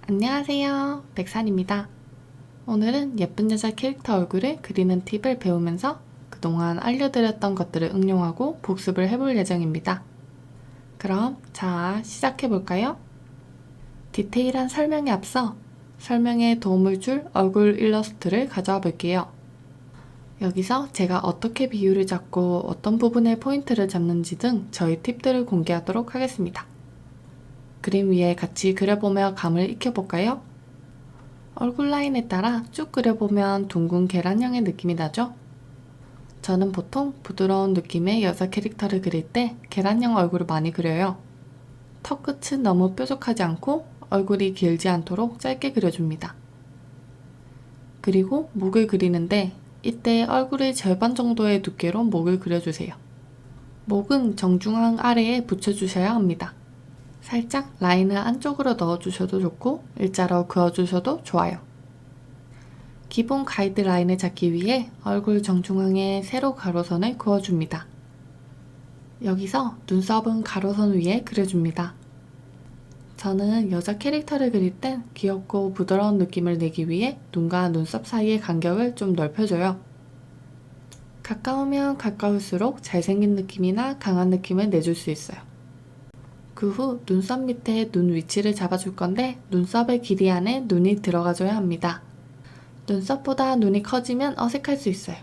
안녕하세요, 백산입니다. 오늘은 예쁜 여자 캐릭터 얼굴을 그리는 팁을 배우면서 그동안 알려드렸던 것들을 응용하고 복습을 해볼 예정입니다. 그럼 시작해볼까요? 디테일한 설명에 앞서 설명에 도움을 줄 얼굴 일러스트를 가져와 볼게요. 여기서 제가 어떻게 비율을 잡고 어떤 부분에 포인트를 잡는지 등 저희 팁들을 공개하도록 하겠습니다. 그림 위에 같이 그려보며 감을 익혀볼까요? 얼굴 라인에 따라 쭉 그려보면 둥근 계란형의 느낌이 나죠? 저는 보통 부드러운 느낌의 여자 캐릭터를 그릴 때 계란형 얼굴을 많이 그려요. 턱 끝은 너무 뾰족하지 않고 얼굴이 길지 않도록 짧게 그려줍니다. 그리고 목을 그리는데 이때 얼굴의 절반 정도의 두께로 목을 그려주세요. 목은 정중앙 아래에 붙여주셔야 합니다. 살짝 라인을 안쪽으로 넣어주셔도 좋고 일자로 그어주셔도 좋아요. 기본 가이드라인을 잡기 위해 얼굴 정중앙에 세로 가로선을 그어줍니다. 여기서 눈썹은 가로선 위에 그려줍니다. 저는 여자 캐릭터를 그릴 땐 귀엽고 부드러운 느낌을 내기 위해 눈과 눈썹 사이의 간격을 좀 넓혀줘요. 가까우면 가까울수록 잘생긴 느낌이나 강한 느낌을 내줄 수 있어요. 그 후 눈썹 밑에 눈 위치를 잡아줄 건데 눈썹의 길이 안에 눈이 들어가줘야 합니다. 눈썹보다 눈이 커지면 어색할 수 있어요.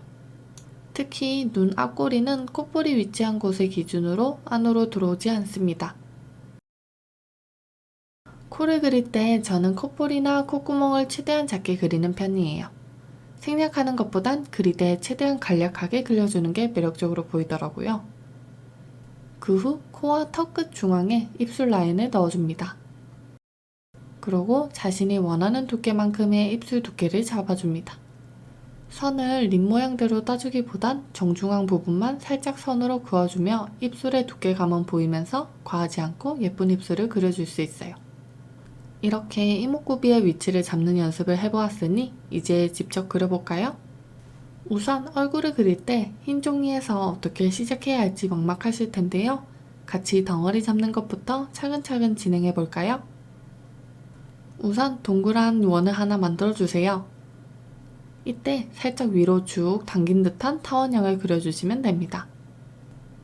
특히 눈 앞꼬리는 콧볼이 위치한 곳을 기준으로 안으로 들어오지 않습니다. 코를 그릴 때 저는 콧볼이나 콧구멍을 최대한 작게 그리는 편이에요. 생략하는 것보단 그리되 최대한 간략하게 그려주는 게 매력적으로 보이더라고요. 그 후 코와 턱 끝 중앙에 입술 라인을 넣어줍니다. 그러고 자신이 원하는 두께만큼의 입술 두께를 잡아줍니다. 선을 립 모양대로 따주기보단 정중앙 부분만 살짝 선으로 그어주며 입술의 두께감은 보이면서 과하지 않고 예쁜 입술을 그려줄 수 있어요. 이렇게 이목구비의 위치를 잡는 연습을 해보았으니 이제 직접 그려볼까요? 우선 얼굴을 그릴 때 흰 종이에서 어떻게 시작해야 할지 막막하실 텐데요. 같이 덩어리 잡는 것부터 차근차근 진행해볼까요? 우선 동그란 원을 하나 만들어주세요. 이때 살짝 위로 쭉 당긴 듯한 타원형을 그려주시면 됩니다.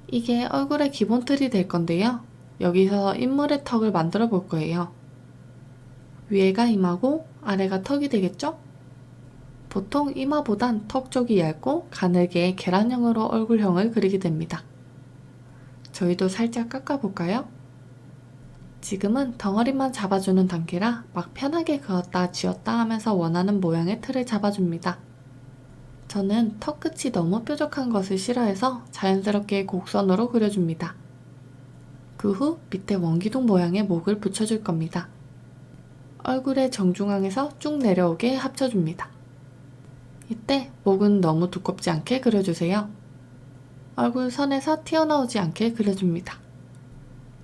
이게 얼굴의 기본 틀이 될 건데요. 여기서 인물의 턱을 만들어 볼 거예요. 위에가 이마고 아래가 턱이 되겠죠? 보통 이마보단 턱 쪽이 얇고 가늘게 계란형으로 얼굴형을 그리게 됩니다. 저희도 살짝 깎아볼까요? 지금은 덩어리만 잡아주는 단계라 막 편하게 그었다 지웠다 하면서 원하는 모양의 틀을 잡아줍니다. 저는 턱 끝이 너무 뾰족한 것을 싫어해서 자연스럽게 곡선으로 그려줍니다. 그 후 밑에 원기둥 모양의 목을 붙여줄 겁니다. 얼굴의 정중앙에서 쭉 내려오게 합쳐줍니다. 이때 목은 너무 두껍지 않게 그려주세요. 얼굴 선에서 튀어나오지 않게 그려줍니다.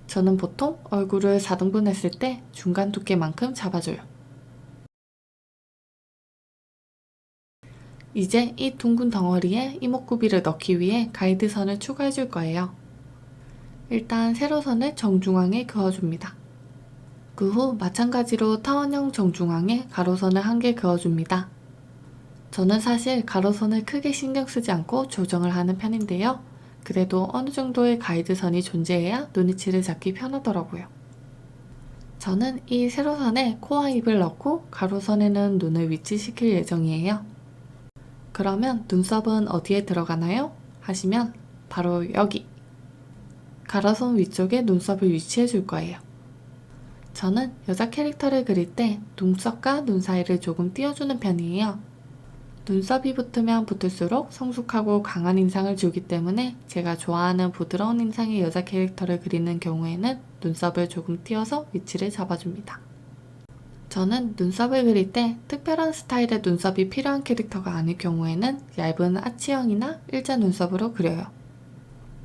저는 보통 얼굴을 4등분 했을 때 중간 두께만큼 잡아줘요. 이제 이 둥근 덩어리에 이목구비를 넣기 위해 가이드선을 추가해줄 거예요. 일단 세로선을 정중앙에 그어줍니다. 그 후 마찬가지로 타원형 정중앙에 가로선을 한 개 그어줍니다. 저는 사실 가로선을 크게 신경 쓰지 않고 조정을 하는 편인데요. 그래도 어느 정도의 가이드선이 존재해야 눈위치를 잡기 편하더라고요. 저는 이 세로선에 코와 입을 넣고 가로선에는 눈을 위치시킬 예정이에요. 그러면 눈썹은 어디에 들어가나요? 하시면 바로 여기! 가로선 위쪽에 눈썹을 위치해 줄 거예요. 저는 여자 캐릭터를 그릴 때 눈썹과 눈 사이를 조금 띄워주는 편이에요. 눈썹이 붙으면 붙을수록 성숙하고 강한 인상을 주기 때문에 제가 좋아하는 부드러운 인상의 여자 캐릭터를 그리는 경우에는 눈썹을 조금 띄워서 위치를 잡아줍니다. 저는 눈썹을 그릴 때 특별한 스타일의 눈썹이 필요한 캐릭터가 아닐 경우에는 얇은 아치형이나 일자 눈썹으로 그려요.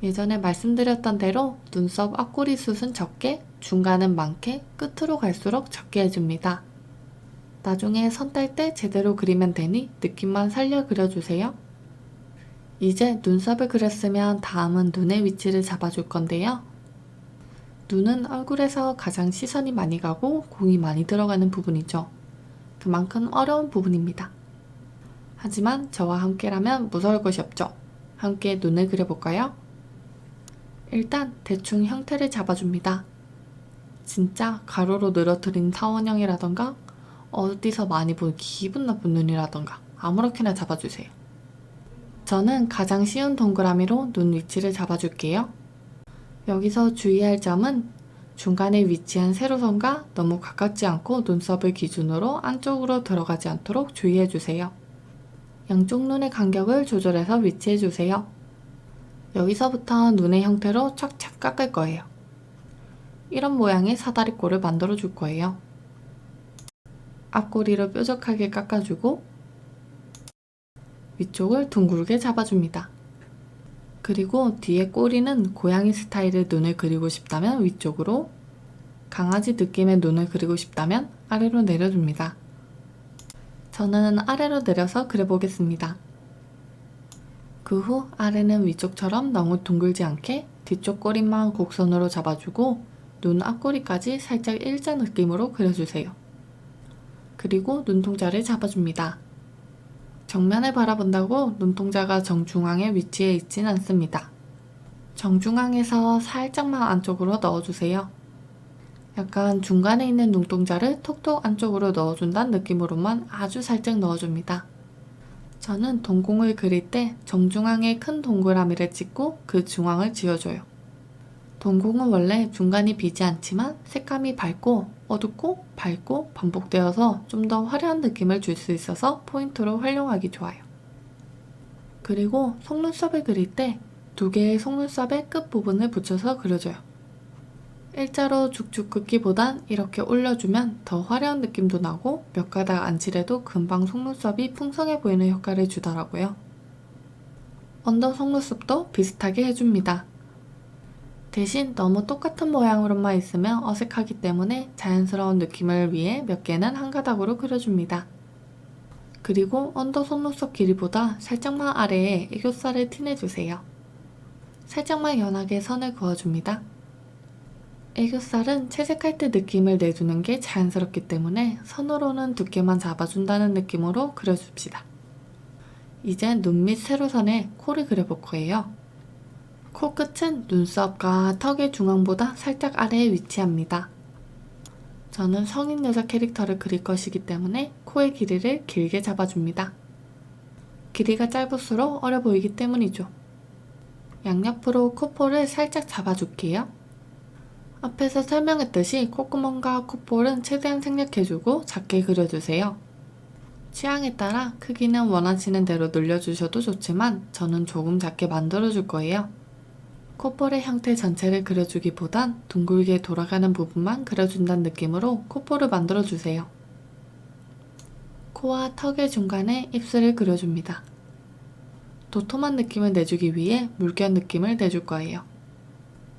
예전에 말씀드렸던 대로 눈썹 앞꼬리 숱은 적게, 중간은 많게, 끝으로 갈수록 적게 해줍니다. 나중에 선 딸 때 제대로 그리면 되니 느낌만 살려 그려주세요. 이제 눈썹을 그렸으면 다음은 눈의 위치를 잡아줄 건데요. 눈은 얼굴에서 가장 시선이 많이 가고 공이 많이 들어가는 부분이죠. 그만큼 어려운 부분입니다. 하지만 저와 함께라면 무서울 것이 없죠. 함께 눈을 그려볼까요? 일단 대충 형태를 잡아줍니다. 진짜 가로로 늘어뜨린 타원형이라던가 어디서 많이 본 기분 나쁜 눈이라던가 아무렇게나 잡아주세요. 저는 가장 쉬운 동그라미로 눈 위치를 잡아줄게요. 여기서 주의할 점은 중간에 위치한 세로선과 너무 가깝지 않고 눈썹을 기준으로 안쪽으로 들어가지 않도록 주의해주세요. 양쪽 눈의 간격을 조절해서 위치해주세요. 여기서부터 눈의 형태로 착착 깎을 거예요. 이런 모양의 사다리꼴을 만들어 줄 거예요. 앞꼬리를 뾰족하게 깎아주고 위쪽을 둥글게 잡아줍니다. 그리고 뒤에 꼬리는 고양이 스타일의 눈을 그리고 싶다면 위쪽으로, 강아지 느낌의 눈을 그리고 싶다면 아래로 내려줍니다. 저는 아래로 내려서 그려보겠습니다. 그 후 아래는 위쪽처럼 너무 둥글지 않게 뒤쪽 꼬리만 곡선으로 잡아주고 눈 앞꼬리까지 살짝 일자 느낌으로 그려주세요. 그리고 눈동자를 잡아줍니다. 정면을 바라본다고 눈동자가 정중앙에 위치해 있진 않습니다. 정중앙에서 살짝만 안쪽으로 넣어주세요. 약간 중간에 있는 눈동자를 톡톡 안쪽으로 넣어준다는 느낌으로만 아주 살짝 넣어줍니다. 저는 동공을 그릴 때 정중앙에 큰 동그라미를 찍고 그 중앙을 지어줘요. 동공은 원래 중간이 비지 않지만 색감이 밝고 어둡고 밝고 반복되어서 좀 더 화려한 느낌을 줄 수 있어서 포인트로 활용하기 좋아요. 그리고 속눈썹을 그릴 때 두 개의 속눈썹의 끝부분을 붙여서 그려줘요. 일자로 쭉쭉 긋기보단 이렇게 올려주면 더 화려한 느낌도 나고 몇 가닥 안 칠해도 금방 속눈썹이 풍성해 보이는 효과를 주더라고요. 언더 속눈썹도 비슷하게 해줍니다. 대신 너무 똑같은 모양으로만 있으면 어색하기 때문에 자연스러운 느낌을 위해 몇 개는 한 가닥으로 그려줍니다. 그리고 언더 속눈썹 길이보다 살짝만 아래에 애교살을 티내주세요. 살짝만 연하게 선을 그어줍니다. 애교살은 채색할 때 느낌을 내주는 게 자연스럽기 때문에 선으로는 두께만 잡아준다는 느낌으로 그려줍시다. 이제 눈 밑 세로선에 코를 그려볼 거예요. 코끝은 눈썹과 턱의 중앙보다 살짝 아래에 위치합니다. 저는 성인 여자 캐릭터를 그릴 것이기 때문에 코의 길이를 길게 잡아줍니다. 길이가 짧을수록 어려 보이기 때문이죠. 양옆으로 코볼을 살짝 잡아줄게요. 앞에서 설명했듯이 콧구멍과 콧볼은 최대한 생략해주고 작게 그려주세요. 취향에 따라 크기는 원하시는 대로 늘려주셔도 좋지만 저는 조금 작게 만들어줄 거예요. 콧볼의 형태 전체를 그려주기보단 둥글게 돌아가는 부분만 그려준다는 느낌으로 콧볼을 만들어주세요. 코와 턱의 중간에 입술을 그려줍니다. 도톰한 느낌을 내주기 위해 물결 느낌을 내줄 거예요.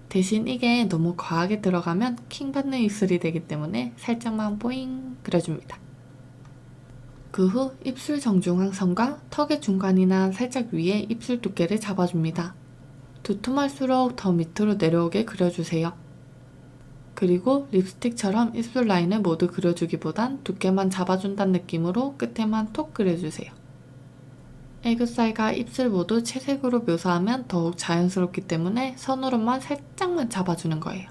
대신 이게 너무 과하게 들어가면 킹받는 입술이 되기 때문에 살짝만 뽀잉 그려줍니다. 그 후 입술 정중앙 선과 턱의 중간이나 살짝 위에 입술 두께를 잡아줍니다. 두툼할수록 더 밑으로 내려오게 그려주세요. 그리고 립스틱처럼 입술 라인을 모두 그려주기보단 두께만 잡아준다는 느낌으로 끝에만 톡 그려주세요. 애교살과 입술 모두 채색으로 묘사하면 더욱 자연스럽기 때문에 선으로만 살짝만 잡아주는 거예요.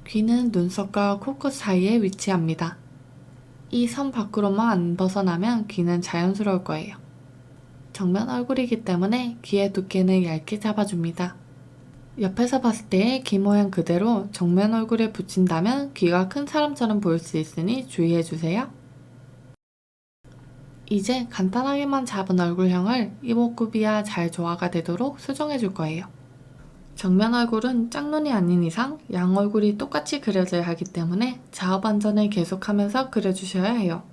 귀는 눈썹과 코끝 사이에 위치합니다. 이 선 밖으로만 안 벗어나면 귀는 자연스러울 거예요. 정면 얼굴이기 때문에 귀의 두께는 얇게 잡아줍니다. 옆에서 봤을 때의 귀 모양 그대로 정면 얼굴에 붙인다면 귀가 큰 사람처럼 보일 수 있으니 주의해주세요. 이제 간단하게만 잡은 얼굴형을 이목구비와 잘 조화가 되도록 수정해줄 거예요. 정면 얼굴은 짝눈이 아닌 이상 양 얼굴이 똑같이 그려져야 하기 때문에 좌우 반전을 계속하면서 그려주셔야 해요.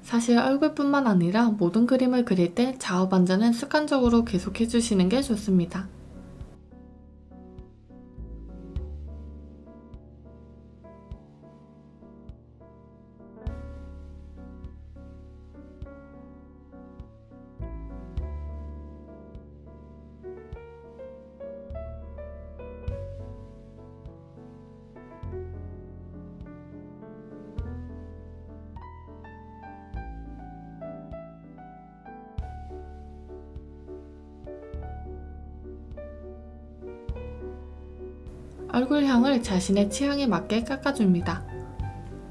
사실 얼굴뿐만 아니라 모든 그림을 그릴 때 좌우 반전은 습관적으로 계속해주시는 게 좋습니다. 얼굴형을 자신의 취향에 맞게 깎아줍니다.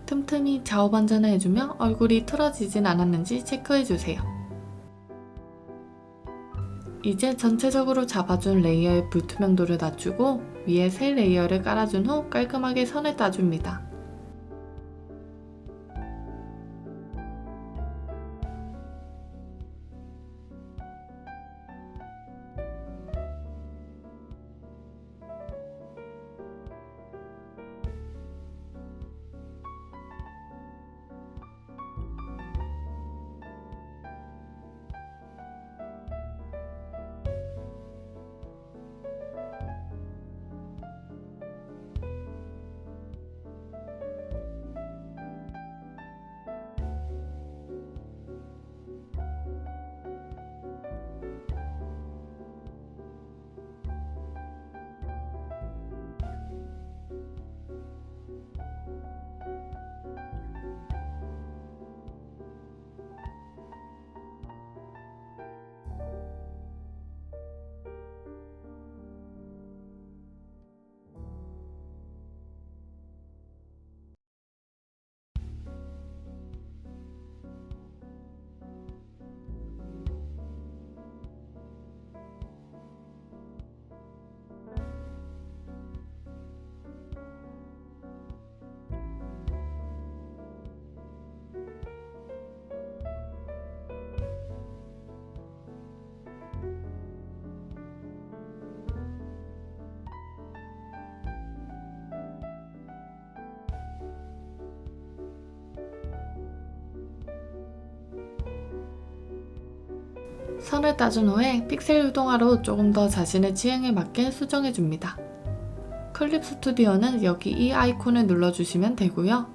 틈틈이 좌우 반전을 해주며 얼굴이 틀어지진 않았는지 체크해주세요. 이제 전체적으로 잡아준 레이어의 불투명도를 낮추고 위에 새 레이어를 깔아준 후 깔끔하게 선을 따줍니다. 선을 따준 후에 픽셀 유동화로 조금 더 자신의 취향에 맞게 수정해줍니다. 클립 스튜디오는 여기 이 아이콘을 눌러주시면 되고요.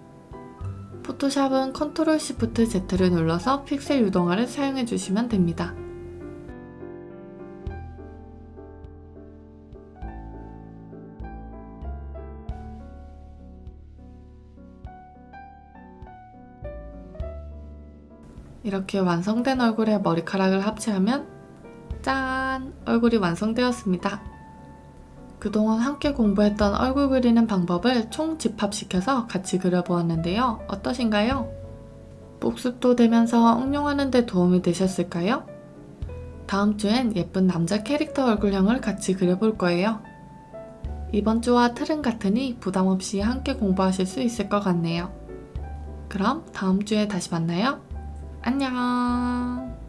포토샵은 컨트롤 시프트 Z를 눌러서 픽셀 유동화를 사용해주시면 됩니다. 이렇게 완성된 얼굴에 머리카락을 합체하면 짠! 얼굴이 완성되었습니다. 그동안 함께 공부했던 얼굴 그리는 방법을 총 집합시켜서 같이 그려보았는데요. 어떠신가요? 복습도 되면서 응용하는 데 도움이 되셨을까요? 다음 주엔 예쁜 남자 캐릭터 얼굴형을 같이 그려볼 거예요. 이번 주와 틀은 같으니 부담 없이 함께 공부하실 수 있을 것 같네요. 그럼 다음 주에 다시 만나요. 안녕.